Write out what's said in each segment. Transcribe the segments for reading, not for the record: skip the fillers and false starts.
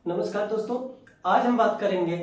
नमस्कार दोस्तों, आज हम बात करेंगे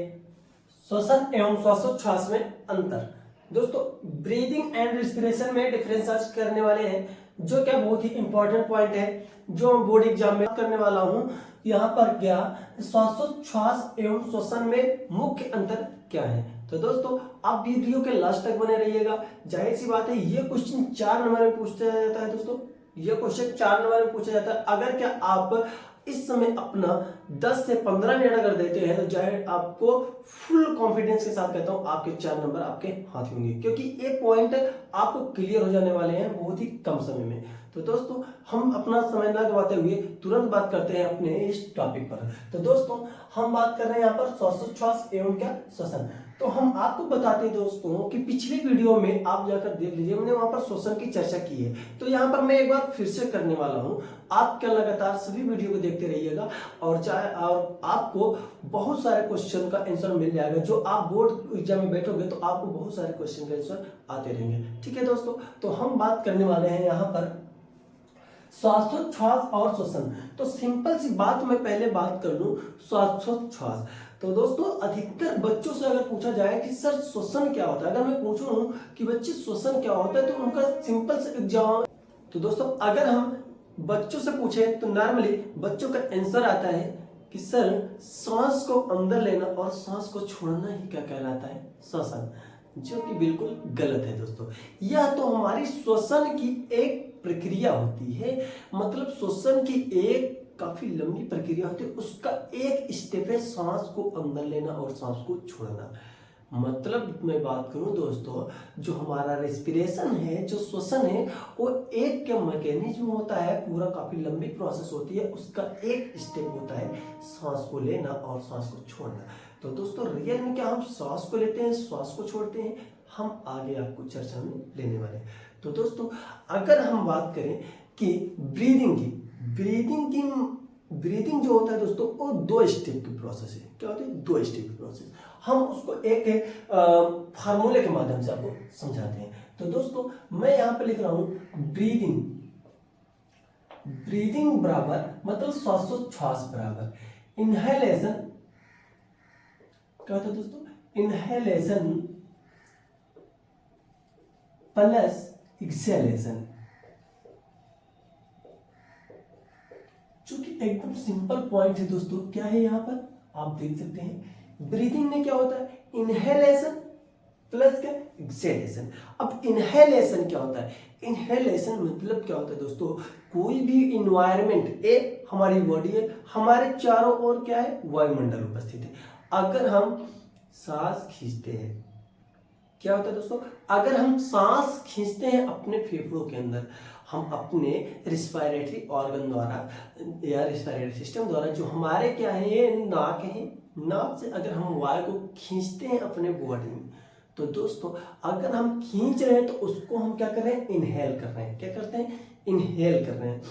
श्वसन एवं श्वासोच्छ्वास में अंतर। दोस्तों, ब्रीदिंग एंड रेस्पिरेशन में डिफरेंस आज करने वाले हैं, जो क्या बहुत ही इंपॉर्टेंट पॉइंट है जो हम बोर्ड एग्जाम में करने वाला हूं। यहाँ पर क्या श्वासोच्छ्वास एवं श्वसन में मुख्य अंतर क्या है। तो दोस्तों, आप वीडियो के लास्ट तक बने रहिएगा। जाहिर सी बात है, ये क्वेश्चन 4 नंबर में पूछा जाता है। दोस्तों, ये क्वेश्चन 4 नंबर में पूछा जाता है। अगर क्या आप इस समय अपना 10 से 15 मिनट अगर देते हैं तो जाहिर आपको फुल कॉन्फिडेंस के साथ कहता हूं आपके 4 नंबर आपके हाथ होंगे, क्योंकि ये पॉइंट आपको क्लियर हो जाने वाले हैं बहुत ही कम समय में। तो दोस्तों, हम अपना समय ना गवाते हुए तुरंत बात करते हैं अपने इस टॉपिक पर। तो दोस्तों, हम बात कर रहे हैं यहाँ पर श्वासोच्छ्वास एवं क्या श्वसन। तो हम आपको बताते हैं दोस्तों कि पिछली वीडियो में आप जाकर देख लीजिए, हमने वहां पर श्वसन की चर्चा की है। तो यहाँ पर मैं एक बार फिर से करने वाला हूँ। आप क्या लगातार सभी वीडियो को देखते रहिएगा और आपको बहुत सारे क्वेश्चन का आंसर मिल जाएगा। जो आप बोर्ड एग्जाम में बैठोगे तो आपको बहुत सारे क्वेश्चन का आंसर आते रहेंगे। ठीक है दोस्तों, तो हम बात करने वाले हैं यहाँ पर श्वासोच्छ्वास और श्वसन। तो सिंपल सी बात मैं पहले बात कर लूं श्वासोच्छ्वास। तो दोस्तों, अधिकतर बच्चों से अगर पूछा जाए कि सर श्वसन क्या होता है, अगर मैं पूछूं कि बच्चे श्वसन क्या होता है, तो उनका सिंपल से एग्जाम। तो दोस्तों, अगर हम बच्चों से पूछे तो नॉर्मली बच्चों का आंसर आता है कि सर सांस को अंदर लेना और सांस को छोड़ना ही क्या कहलाता है, श्वसन, जो कि बिल्कुल गलत है दोस्तों। यह तो हमारी श्वसन की एक प्रक्रिया होती है, मतलब श्वसन की एक काफी लंबी प्रक्रिया होती है। उसका एक स्टेप है सांस को अंदर लेना और सांस को छोड़ना। मतलब मैं बात करूं दोस्तों, जो हमारा रेस्पिरेशन है, जो श्वसन है, वो एक के मैकेनिज्म होता है, पूरा काफी लंबी प्रोसेस होती है। उसका एक स्टेप होता है सांस को लेना और सांस को छोड़ना। तो दोस्तों, रियल में क्या हम सांस को लेते हैं, श्वास को छोड़ते हैं, हम आगे आपको चर्चा में लेने वाले हैं। तो दोस्तों, अगर हम बात करें कि ब्रीदिंग जो होता है दोस्तों, वो 2 स्टेप की प्रोसेस है। क्या होती है? 2 स्टेप की प्रोसेस। हम उसको एक फार्मूले के माध्यम से आपको समझाते हैं। तो दोस्तों, मैं यहां पर लिख रहा हूं ब्रीदिंग बराबर, मतलब श्वासोच्छ्वास बराबर इनहेलेशन। क्या होता है दोस्तों? Inhalation plus exhalation. चूंकि एकदम सिंपल पॉइंट है दोस्तों। क्या है यहाँ पर आप देख सकते हैं, ब्रीदिंग में क्या होता है, इनहेलेशन प्लस क्या, एक्सहेलेशन। अब इनहेलेशन क्या होता है? इनहेलेशन मतलब क्या होता है दोस्तों, कोई भी इन्वायरमेंट, एक हमारी बॉडी है, हमारे चारों ओर क्या है, वायुमंडल उपस्थित है। अगर हम सांस खींचते हैं, क्या होता है दोस्तों, अगर हम सांस खींचते हैं अपने फेफड़ों के अंदर, हम अपने रिस्पायरेटरी ऑर्गन द्वारा या रिस्पायरेटरी सिस्टम द्वारा, जो हमारे क्या है, ये नाक है, नाक से अगर हम वायु को खींचते हैं अपने बॉडी में, तो दोस्तों अगर हम खींच रहे हैं तो उसको हम क्या कर रहे हैं, इनहेल कर रहे हैं। क्या करते हैं? इनहेल कर रहे हैं।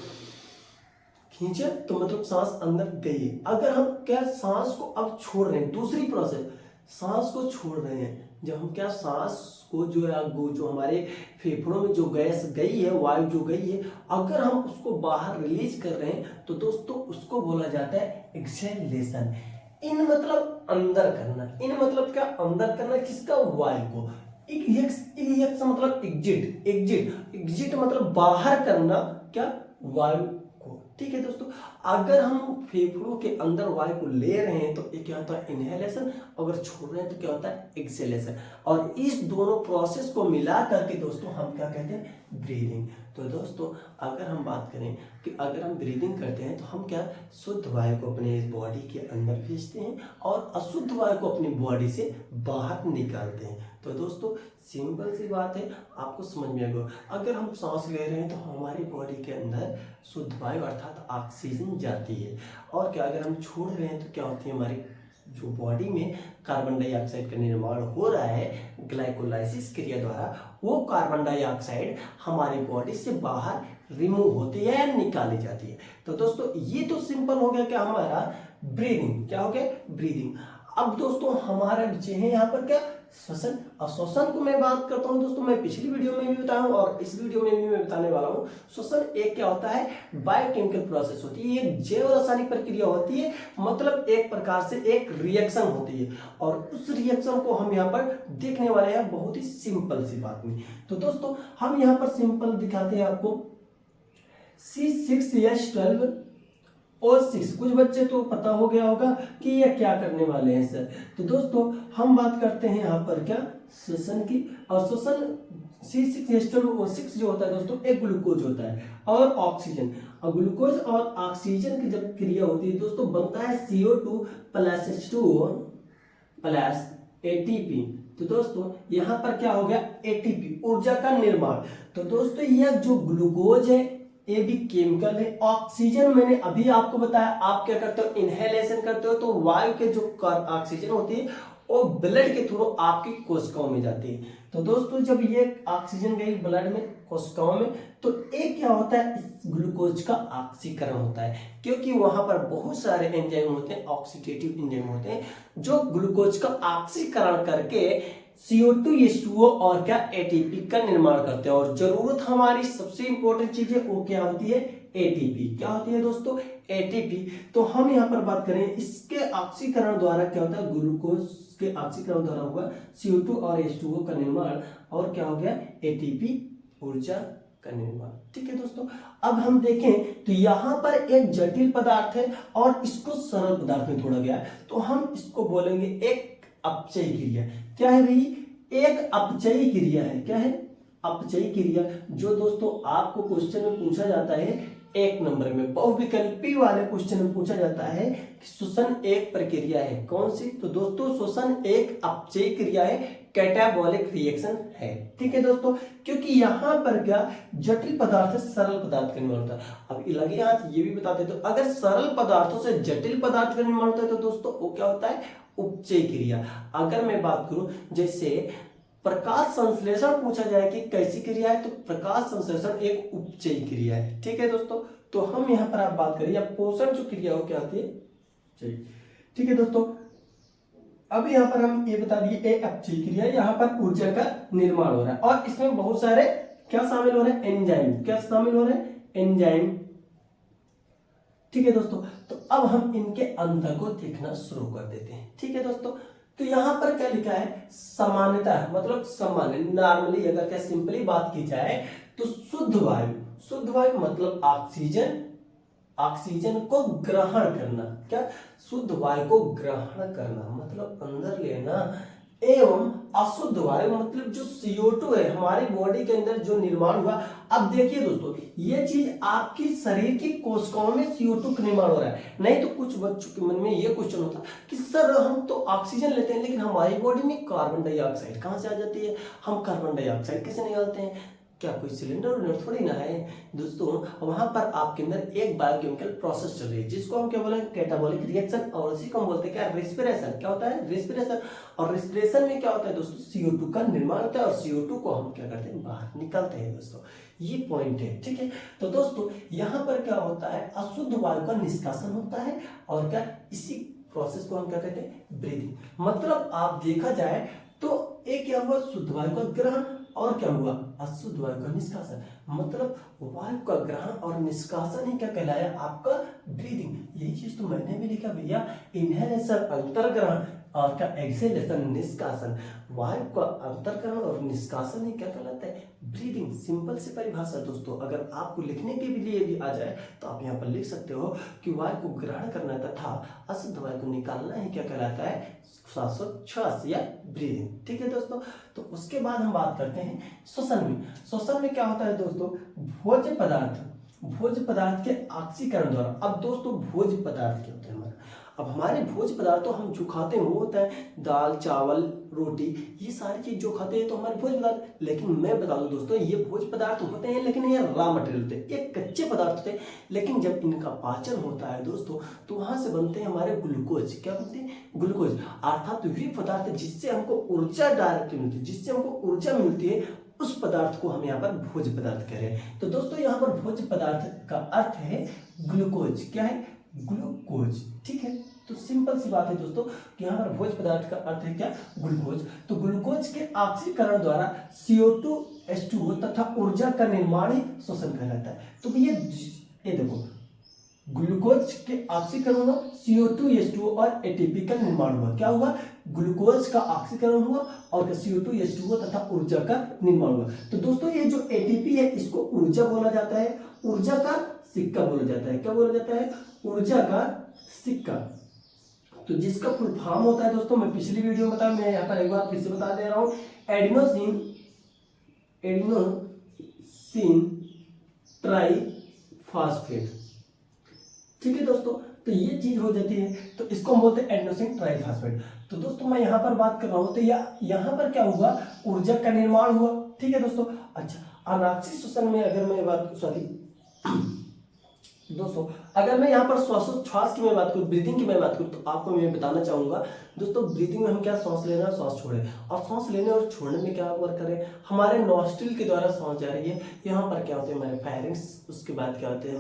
खींचे तो मतलब सांस अंदर गई। अगर हम क्या सांस को अब छोड़ रहे हैं, दूसरी प्रोसेस, सांस को छोड़ रहे हैं। जब हम क्या सांस को जो हमारे फेफड़ों में जो गैस गई है, वायु जो गई है, अगर हम उसको बाहर रिलीज कर रहे हैं तो दोस्तों उसको बोला जाता है एक्सहेलेशन। इन मतलब अंदर करना, इन मतलब क्या, अंदर करना किसका, वायु को। एक्स मतलब एग्जिट मतलब बाहर करना, क्या, वायु को। ठीक है दोस्तों, अगर हम फेफड़ों के अंदर वायु को ले रहे हैं तो ये क्या होता है, इनहेलेशन, अगर छोड़ रहे हैं तो क्या होता है, एक्सहेलेशन। और इस दोनों प्रोसेस को मिला करके दोस्तों हम क्या कहते हैं, ब्रीदिंग। तो दोस्तों, अगर हम बात करें कि अगर हम ब्रीदिंग करते हैं तो हम क्या, शुद्ध वायु को अपने इस बॉडी के अंदर भेजते हैं और अशुद्ध वायु को अपनी बॉडी से बाहर निकालते हैं। तो दोस्तों, सिंपल सी बात है, आपको समझ में आएगा। अगर हम सांस ले रहे हैं तो हमारी बॉडी के अंदर शुद्ध वायु अर्थात ऑक्सीजन जाती है, और क्या अगर हम छोड़ रहे हैं तो क्या होती है, हमारी जो बॉडी में कार्बन डाइऑक्साइड का निर्माण हो रहा है ग्लाइकोलाइसिस क्रिया द्वारा, वो कार्बन डाइऑक्साइड हमारी बॉडी से बाहर रिमूव होती है या निकाली जाती है। तो दोस्तों, ये तो सिंपल हो गया कि हमारा ब्रीदिंग, क्या हो गया, ब्रीदिंग। अब दोस्तों हमारा विषय है यहाँ पर क्या, श्वसन। और श्वसन को मैं बात करता हूँ दोस्तों, मैं पिछली वीडियो में भी बताया हूँ और इस वीडियो में भी मैं बताने वाला हूँ। श्वसन एक क्या होता है, बायोकेमिकल प्रोसेस होती है, ये जैव रासायनिक प्रक्रिया होती है, मतलब एक प्रकार से एक रिएक्शन होती है और उस रिएक्शन को हम यहाँ पर देखने वाले हैं बहुत ही सिंपल सी बात में। तो दोस्तों हम यहाँ पर सिंपल दिखाते हैं आपको C6H12 O6। कुछ बच्चे तो पता हो गया होगा कि ये क्या करने वाले हैं सर। तो दोस्तों हम बात करते हैं यहाँ पर क्या, श्वसन की। और श्वसन C6H12O6 जो होता है दोस्तों एक ग्लूकोज होता है और ऑक्सीजन, और ग्लूकोज और ऑक्सीजन की जब क्रिया होती है दोस्तों बनता है CO2 plus H2O plus ATP। तो दोस्तों यहाँ पर क्या हो गया, ATP ऊर्जा का निर्माण। तो दोस्तों यह जो ग्लूकोज है ये भी केमिकल है। ऑक्सीजन मैंने अभी आपको बताया, आप क्या करते हो, इनहेलेशन करते हो, तो वायु के जो ऑक्सीजन होती है वो ब्लड के थ्रू आपकी कोशिकाओं में जाती है। तो दोस्तों जब ये ऑक्सीजन गई ब्लड में, कोशिकाओं में, तो एक क्या होता है, इस ग्लूकोज का ऑक्सीकरण होता है, क्योंकि वहां पर बहुत सारे एंजाइम होते हैं, ऑक्सीडेटिव एंजाइम होते हैं जो ग्लूकोज का ऑक्सीकरण करके CO2 H2O और क्या ATP का निर्माण करते हैं। और जरूरत हमारी सबसे इंपॉर्टेंट चीज है वो क्या होती है, ATP। क्या होती है दोस्तों, ATP। तो हम यहाँ पर बात करें इसके ऑक्सीकरण द्वारा क्या होता है, ग्लूकोज के ऑक्सीकरण द्वारा हुआ CO2 और H2O का निर्माण और क्या हो गया, ATP ऊर्जा का निर्माण। ठीक है दोस्तों, अब हम देखें तो यहाँ पर एक जटिल पदार्थ है और इसको सरल पदार्थ में तोड़ा गया है, तो हम इसको बोलेंगे एक अपचयी क्रिया। क्या है भाई, एक अपचयी क्रिया है। क्या है, अपचयी क्रिया, जो दोस्तों आपको क्वेश्चन में पूछा जाता है 1 नंबर में, बहुविकल्पी वाले क्वेश्चन में पूछा जाता है कि श्वसन एक प्रक्रिया है, कौन सी। तो दोस्तों श्वसन एक अपचयी क्रिया है, कैटाबॉलिक रिएक्शन है। ठीक है दोस्तों, क्योंकि यहाँ पर क्या जटिल पदार्थ से सरल पदार्थ का निर्माण होता है। अब लगे हाथ ये भी बताते, तो अगर सरल पदार्थों से जटिल पदार्थ का निर्माण होता है तो दोस्तों वो क्या होता है, उपचय क्रिया। अगर मैं बात करूं जैसे प्रकाश संश्लेषण पूछा जाए कि कैसी क्रिया है, तो प्रकाश संश्लेषण एक उपचयी क्रिया है। ठीक है दोस्तों, तो हम यहाँ पर आप बात करें, या पोषण जो क्रिया हो क्या होती है, चलिए ठीक है दोस्तों। अब यहाँ पर हम ये बता दिए एक अपचयी क्रिया, यहाँ पर ऊर्जा का निर्माण हो रहा है और इसमें बहुत सारे क्या शामिल हो रहे हैं, एंजाइम। क्या शामिल हो रहे हैं, एंजाइम। ठीक है दोस्तों, तो अब हम इनके अंतर को देखना शुरू कर देते हैं। ठीक है दोस्तों, तो यहां पर क्या लिखा है, सामान्यता, मतलब सामान्य, नॉर्मली अगर क्या सिंपली बात की जाए तो शुद्ध वायु, शुद्ध वायु मतलब ऑक्सीजन, ऑक्सीजन को ग्रहण करना। क्या, शुद्ध वायु को ग्रहण करना मतलब अंदर लेना, एवं अशुद्ध वायु मतलब जो CO2 है हमारी बॉडी के अंदर जो निर्माण हुआ। अब देखिए दोस्तों ये चीज आपकी शरीर की कोशिकाओं में CO2 का निर्माण हो रहा है। नहीं तो कुछ बच्चों के मन में ये क्वेश्चन होता कि सर हम तो ऑक्सीजन लेते हैं लेकिन हमारी बॉडी में कार्बन डाइऑक्साइड कहाँ से आ जाती है, हम कार्बन डाइऑक्साइड कैसे निकालते हैं, क्या कोई सिलेंडर थोड़ी ना है दोस्तों। वहां पर आपके अंदर एक बायोकेमिकल प्रोसेस चल रही है जिसको हम क्या बोलेंगे, कैटाबॉलिक रिएक्शन, और उसी को हम बोलते हैं क्या, रेस्पिरेशन। क्या होता है, रेस्पिरेशन। और रेस्पिरेशन में क्या होता है दोस्तों, CO2 का निर्माण होता है और CO2 को हम क्या करते हैं, बाहर निकालते हैं दोस्तों। ये पॉइंट है। ठीक है, तो दोस्तों यहाँ पर क्या होता है, अशुद्ध वायु का निष्कासन होता है और क्या, इसी प्रोसेस को हम क्या कहते हैं, ब्रीदिंग। मतलब आप देखा जाए तो एक क्या हुआ, शुद्ध वायु का ग्रहण और क्या हुआ, अशुद्ध वायु का निष्कासन। मतलब वायु का ग्रहण और निष्कासन ही क्या कहलाया, आपका ब्रीदिंग। यही चीज तो मैंने भी लिखा भैया, इनहेलेशन अंतर्ग्रहण और क्या, एक्सहेलेशन निष्कासन। वायु का अंतर्ग्रहण और निष्कासन ही क्या कहलाता है, ब्रीदिंग। सिंपल सी परिभाषा दोस्तों, अगर आपको लिखने के लिए भी आ जाए तो आप यहाँ पर लिख सकते हो कि वायु को ग्रहण करना तथा अशुद्ध वायु को निकालना ही क्या कहलाता है, श्वासोच्छ्वास या ब्रीदिंग। ठीक है दोस्तों, तो उसके बाद हम बात करते हैं श्वसन में। श्वसन में क्या होता है दोस्तों, भोज्य पदार्थ, भोज्य पदार्थ के ऑक्सीकरण द्वारा। अब दोस्तों भोज्य पदार्थ क्या होता है हमारा, अब हमारे भोज्य पदार्थ तो हम जो खाते हैं वो होता है दाल चावल रोटी, ये सारी चीज जो खाते हैं तो हमारे भोज्य पदार्थ। लेकिन मैं बता दूं दोस्तों ये भोज्य पदार्थ होते हैं लेकिन ये रॉ मटेरियल होते हैं, ये कच्चे पदार्थ होते हैं। लेकिन जब इनका पाचन होता है दोस्तों तो वहां से बनते हैं हमारे ग्लूकोज। क्या बनते हैं, ग्लूकोज, अर्थात वे पदार्थ जिससे हमको ऊर्जा डायरेक्ट मिलती है, जिससे हमको ऊर्जा मिलती है, उस पदार्थ को हम यहाँ पर भोज्य पदार्थ कह रहे हैं। तो दोस्तों यहाँ पर भोज्य पदार्थ का अर्थ है ग्लूकोज। क्या है, ग्लूकोज। ठीक है, तो सिंपल सी बात है दोस्तों कि यहाँ पर भोज्य पदार्थ का अर्थ है क्या, ग्लूकोज। तो ग्लूकोज के ऑक्सीकरण द्वारा CO2 H2O तथा ऊर्जा का निर्माण ही श्वसन कहलाता है। तो ये देखो, ग्लूकोज के ऑक्सीकरण हुआ, CO2 H2O और ATP का निर्माण हुआ। क्या हुआ, ग्लूकोज का ऑक्सीकरण हुआ और CO2 H2O तथा ऊर्जा का निर्माण हुआ। तो दोस्तों ये जो ATP है इसको ऊर्जा बोला जाता है, ऊर्जा का सिक्का बोला जाता है। क्या बोला जाता है, ऊर्जा का सिक्का। तो जिसका फुल फॉर्म होता है दोस्तों, मैं पिछली वीडियो में बताया, मैं यहाँ पर एक बार फिर से बता दे रहा हूँ, एडिनोसिन ट्राइफॉस्फेट। ठीक है दोस्तों, तो ये चीज हो जाती है, तो इसको हम बोलते हैं एडिनोसिन ट्राइफॉस्फेट। तो दोस्तों मैं यहाँ पर बात कर रहा हूँ, तो यहाँ पर क्या हुआ, ऊर्जा का निर्माण हुआ। ठीक है दोस्तों। अच्छा, अनाक्षी श्वसन में अगर मैं बात, सॉरी दोस्तों, अगर मैं यहाँ पर श्वास की मैं बात करूँ, ब्रीदिंग की मैं बात करूँ, तो आपको मैं बताना चाहूंगा दोस्तों, ब्रीदिंग में हम क्या सांस ले रहे हैं, सांस छोड़ रहे हैं, और सांस लेने और छोड़ने में क्या वर्क करें, हमारे नॉस्ट्रिल के द्वारा सांस जा रही है। यहाँ पर क्या होते हैं हमारे फायरिंग्स, उसके बाद क्या होते हैं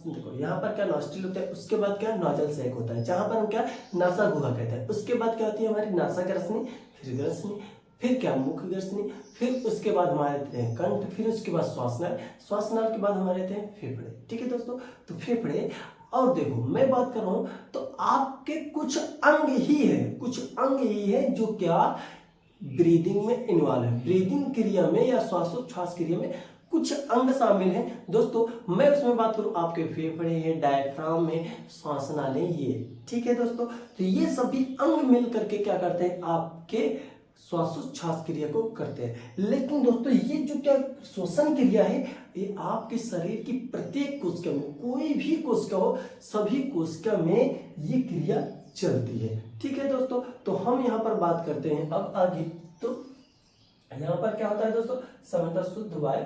देखो यहाँ पर क्या नॉस्ट्रिल होता है, उसके बाद क्या नोजल सैक होता है, जहां पर हम क्या नासा गुहा कहते हैं। उसके बाद क्या होती है हमारी नासा ग्रसनी, फिर ग्रसनी, फिर क्या मुख ग्रसनी, फिर उसके बाद हमारे रहते हैं कंठ, फिर उसके बाद श्वासनाल, श्वासनाल के बाद हमारे रहते हैं फेफड़े। ठीक है दोस्तों, तो फेफड़े, और देखो मैं बात कर रहा हूं तो आपके कुछ अंग ही है जो क्या ब्रीदिंग में इन्वॉल्व है। ब्रीदिंग क्रिया में या श्वासोच्छ्वास क्रिया में कुछ अंग शामिल हैं दोस्तों। मैं उसमें बात करूं, आपके फेफड़े है, डायफ्राम है, श्वासनाली, ये। ठीक है दोस्तों, तो ये सभी अंग मिल करके क्या करते हैं, आपके श्वासोच्छ्वास क्रिया को करते हैं। लेकिन दोस्तों ये जो क्या श्वसन क्रिया है, ये आपके शरीर की प्रत्येक कोशिका में, कोई भी कोशिका हो, सभी कोशिका में ये क्रिया चलती है। ठीक है दोस्तों, तो हम यहाँ पर बात करते हैं अब आगे। तो यहाँ पर क्या होता है दोस्तों, सामान्यतः शुद्ध वायु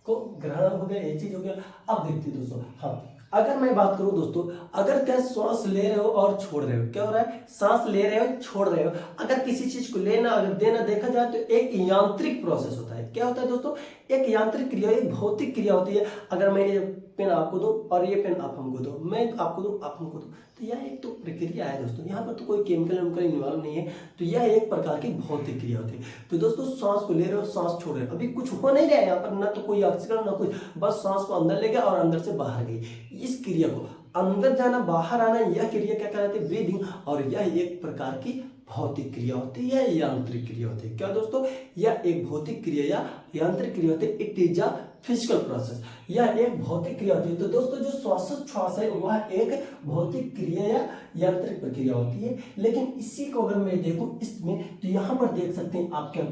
को ग्रहण हो गया, ये चीज हो गया। अब देखते हैं दोस्तों, हाँ अगर मैं बात करूं दोस्तों, अगर क्या सांस ले रहे हो और छोड़ रहे हो, क्या हो रहा है, सांस ले रहे हो छोड़ रहे हो, अगर किसी चीज को लेना अगर देना देखा जाए तो एक यांत्रिक प्रोसेस होता है। क्या होता है दोस्तों, एक यांत्रिक क्रिया, एक भौतिक क्रिया होती है। अगर मैं ये पेन आपको दूं और ये पेन आप हमको दो, मैं आपको दूं आप हमको दो, तो यह एक तो प्रक्रिया है दोस्तों, यहाँ पर तो कोई केमिकल इन्वॉल्व नहीं है, तो यह एक प्रकार की भौतिक क्रिया होती है। तो दोस्तों सांस को ले रहे हो, सांस छोड़ रहे हो, अभी कुछ हो नहीं रहा है यहाँ पर, ना तो कोई ऑक्सीजन ना कुछ, बस सांस को अंदर ले गया और अंदर से बाहर गई। इस क्रिया को अंदर जाना बाहर आना, यह क्रिया क्या कहलाती है, ब्रीदिंग। और यह एक प्रकार की भौतिक क्रिया होती है या यांत्रिक क्रिया होती है। क्या दोस्तों, यह एक भौतिक क्रिया या यांत्रिक क्रिया होती है। It is a physical process, यह एक भौतिक क्रिया होती है। तो दोस्तों जो श्वासोच्छ्वास है वह एक भौतिक क्रिया या यांत्रिक प्रक्रिया होती है। लेकिन इसी को अगर मैं देखूं इसमें, तो यहाँ पर देख सकते हैं आप क्या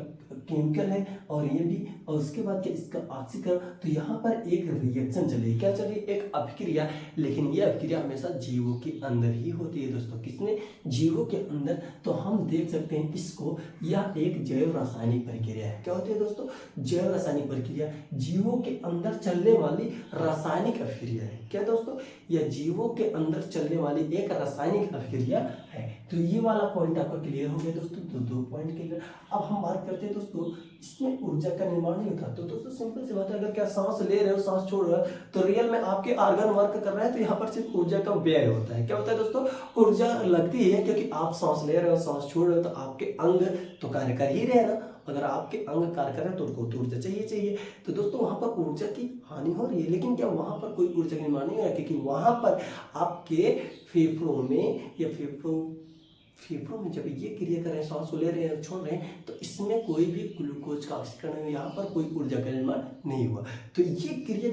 केमिकल है और ये भी, और उसके बाद क्या इसका ऑक्सीकरण, तो यहाँ पर एक रिएक्शन चल रही है। क्या चल रही है, एक अभिक्रिया। लेकिन ये अभिक्रिया हमेशा जीवों के अंदर ही होती है दोस्तों, किसमें, जीवों के अंदर। तो हम देख सकते हैं इसको, यह एक जैव रासायनिक प्रक्रिया है। क्या होती है दोस्तों, जैव रासायनिक प्रक्रिया, जीवों के अंदर चलने वाली रासायनिक अभिक्रिया है। क्या दोस्तों, यह जीवों के अंदर चलने वाली एक रासायनिक अभिक्रिया है। तो ये वाला पॉइंट आपका क्लियर हो गया दोस्तों, तो दो पॉइंट क्लियर। अब हम बात करते हैं दोस्तों, इसमें ऊर्जा का निर्माण नहीं होता। तो दोस्तों सिंपल सी बात है, अगर क्या सांस ले रहे हो सांस छोड़ रहे हो, तो रियल में आपके ऑर्गन वर्क कर रहे हैं, तो यहाँ पर सिर्फ ऊर्जा का व्यय होता है। क्या होता है दोस्तों, ऊर्जा लगती है, क्योंकि आप सांस ले रहे हो सांस छोड़ रहे हो, तो आपके अंग तो कार्य कर ही रहे हैं ना। अगर आपके अंग कार्य कर रहे हैं तो उनको तो ऊर्जा चाहिए। तो दोस्तों वहां पर ऊर्जा की हानि हो रही है, लेकिन क्या वहां पर कोई ऊर्जा का निर्माण नहीं हो रहा है, क्योंकि वहां पर आपके फेफड़ों में या फेफड़ों में जब ये क्रिया कर रहे हैं, सांस को ले रहे हैं छोड़ रहे हैं, तो इसमें कोई भी ग्लूकोज का ऑक्सीकरण नहीं, यहाँ पर कोई ऊर्जा का निर्माण नहीं हुआ। तो ये क्रिया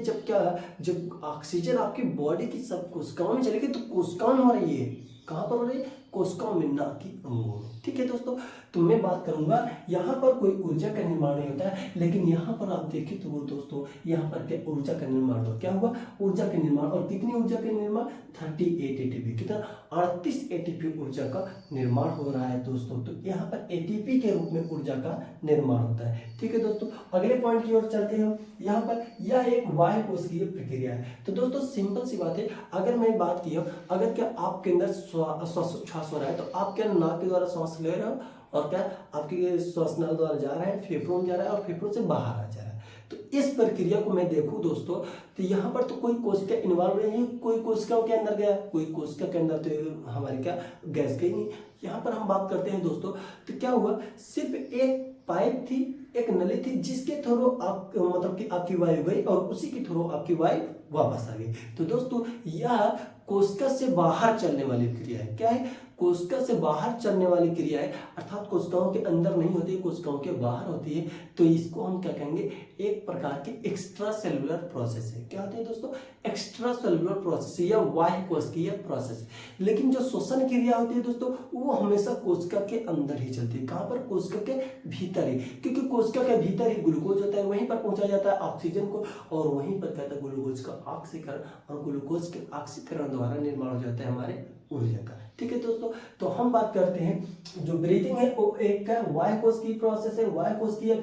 जब ऑक्सीजन आपकी बॉडी की सब कोशिकाओं में चलेगी, तो कोशिकाओं में हो रही है। कहाँ पर हो रही है, कोशिकाओं में, ना कि अंगों में। ठीक है दोस्तों, तो मैं बात करूंगा, यहाँ पर कोई ऊर्जा का निर्माण नहीं होता है, लेकिन यहाँ पर आप देखें तो वो दोस्तों यहाँ पर क्या ऊर्जा का निर्माण हुआ। क्या हुआ, ऊर्जा का निर्माण। और कितनी ऊर्जा का निर्माण, 38 ATP, कितना, 38 ATP ऊर्जा का निर्माण हो रहा है दोस्तों। तो यहाँ पर ATP के रूप में ऊर्जा का निर्माण होता है। ठीक है दोस्तों, अगले पॉइंट की ओर चलते हैं। यहाँ पर यह एक बाह्य कोशिकीय प्रक्रिया है। तो दोस्तों सिंपल सी बात है, अगर मैं बात की अगर क्या आपके अंदर श्वासोच्छ्वास हो रहा है, तो आप क्या नाक के द्वारा सांस ले रहे हो, और क्या आपके श्वासनाल द्वारा जा रहा है, फेफड़ों में जा रहा है और फेफड़ों से बाहर आ जा रहा है। तो इस प्रक्रिया को मैं देखूं दोस्तों, तो यहाँ पर तो कोई कोशिका इन्वॉल्व नहीं है, कोई कोशिकाओं के अंदर गया, कोई कोशिका के अंदर तो हमारी क्या गैस गई नहीं। यहाँ पर हम बात करते हैं दोस्तों, तो क्या हुआ, सिर्फ एक पाइप थी, एक नली थी, जिसके थ्रू आप मतलब कि आपकी वायु गई और उसी के थ्रू आपकी वायु वापस आ गई। तो दोस्तों यह कोशिका से बाहर चलने वाली क्रिया है। क्या है, कोशिका से बाहर चलने वाली क्रिया है, अर्थात कोशिकाओं के अंदर नहीं होती है, कोशिकाओं के बाहर होती है। तो इसको हम क्या कहेंगे, एक प्रकार की एक्स्ट्रा सेलुलर प्रोसेस है। क्या होती है दोस्तों, एक्स्ट्रा सेलुलर प्रोसेस या बाह्य कोशिकीय प्रोसेस। लेकिन जो श्वसन क्रिया होती है दोस्तों, वो हमेशा कोशिका के अंदर ही चलती है। कहाँ पर, कोशिका के भीतर ही, क्योंकि कोशिका के भीतर ही ग्लूकोज होता है, वहीं पर पहुंचा जाता है ऑक्सीजन को, और वहीं पर कहता है ग्लूकोज का ऑक्सीकरण, और ग्लूकोज के ऑक्सीकरण द्वारा निर्माण हो जाता है हमारे ऊर्जा का। ठीक है दोस्तों, तो हम बात करते हैं जो ब्रीदिंग है वो एक क्या वायु कोशिकीय प्रोसेस है, वायु कोशिकीय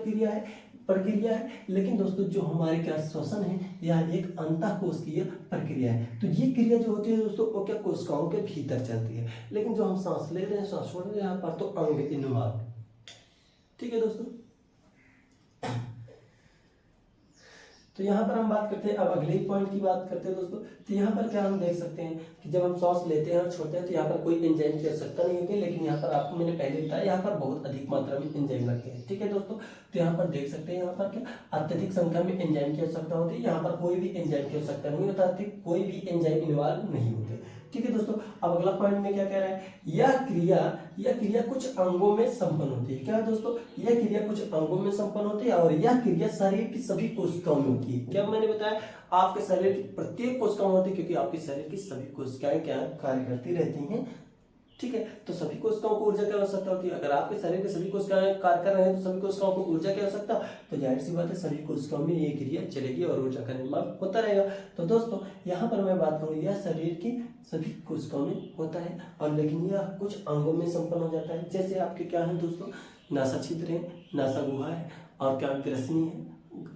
प्रक्रिया है। लेकिन दोस्तों जो हमारे क्या श्वसन है, यह एक अंतःकोशिकीय प्रक्रिया है। तो ये क्रिया जो होती है दोस्तों, वो क्या कोशिकाओं के भीतर चलती है। लेकिन जो हम सांस ले रहे हैं, सांस छोड़ रहे हैं, यहाँ पर तो अंग इन्वॉल्व। ठीक है दोस्तों, तो यहाँ पर हम बात करते हैं, अब अगले पॉइंट की बात करते हैं दोस्तों। तो यहाँ पर क्या हम देख सकते हैं कि जब हम सांस लेते हैं और छोड़ते हैं, तो यहाँ पर कोई एंजाइम की आवश्यकता नहीं होती, लेकिन यहाँ पर आपको मैंने पहले बताया, यहाँ पर बहुत अधिक मात्रा में एंजाइम लगते हैं। ठीक है दोस्तों, तो यहाँ पर देख सकते हैं, यहाँ पर क्या अत्यधिक संख्या में एंजाइम की आवश्यकता होती है। यहाँ पर कोई भी एंजाइम की आवश्यकता नहीं होता, कोई भी एंजाइम इन्वॉल्व नहीं होते। ठीक है दोस्तों, अब अगला पॉइंट में क्या कह रहा है, यह क्रिया कुछ अंगों में संपन्न होती है। क्या है दोस्तों, यह क्रिया कुछ अंगों में संपन्न होती है, और यह क्रिया शरीर की सभी कोशिकाओं में होती है। क्या मैंने बताया, आपके शरीर की प्रत्येक कोशिकाओं में होती है, क्योंकि आपके शरीर की सभी कोशिकाएं क्या कार्य करती रहती हैं। ठीक है, तो सभी कोशिकाओं को ऊर्जा की आवश्यकता होती है। अगर आपके शरीर के सभी कोशिकाएं कार्य कर रहे हैं, तो सभी कोशिकाओं को ऊर्जा की आवश्यकता, तो जाहिर सी बात है सभी कोशिकाओं में ये क्रिया चलेगी और ऊर्जा का निर्माण होता रहेगा। तो दोस्तों यहाँ पर मैं बात करूँ, यह शरीर की सभी कोशिकाओं में होता है, और लेकिन यह कुछ अंगों में संपन्न हो जाता है। जैसे आपके क्या है दोस्तों, नासा छिद्र है, नासा गुहा है, और क्या ग्रसनी है,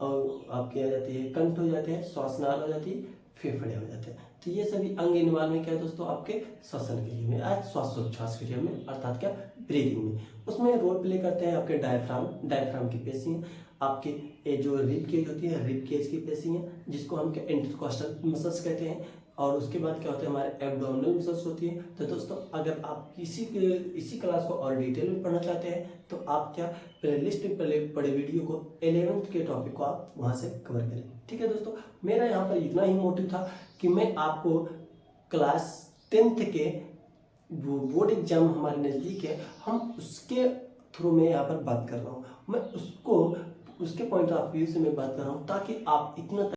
और आपकी आ जाती है कंठ हो जाते हैं, श्वासनाल हो जाती है, फेफड़े हो जाते हैं। तो ये सभी अंग इन्वॉल्व में क्या है दोस्तों, आपके श्वसन क्रिया में, आज श्वासोच्छ्वास क्रिया में, अर्थात क्या ब्रीदिंग में। उसमें रोल प्ले करते हैं आपके डायफ्राम की पेशियां, आपके ये जो रिब केज होती है, रिब केज की पेशियां, जिसको हम क्या इंटरकॉस्टल मसल्स कहते हैं। और उसके बाद क्या होता है, हमारे एब्डोमिनल मसल्स होती है। तो दोस्तों अगर आप इसी क्लास को और डिटेल में पढ़ना चाहते हैं, तो आप क्या प्लेलिस्ट में पढ़े वीडियो को 11th के टॉपिक को आप वहाँ से कवर करें। ठीक है दोस्तों, मेरा यहाँ पर इतना ही मोटिव था कि मैं आपको क्लास 10th के बोर्ड एग्जाम हमारे नज़दीक है, हम उसके थ्रू में यहाँ पर बात कर रहा हूँ, मैं उसके पॉइंट ऑफ व्यू से मैं बात कर रहा हूँ, ताकि आप इतना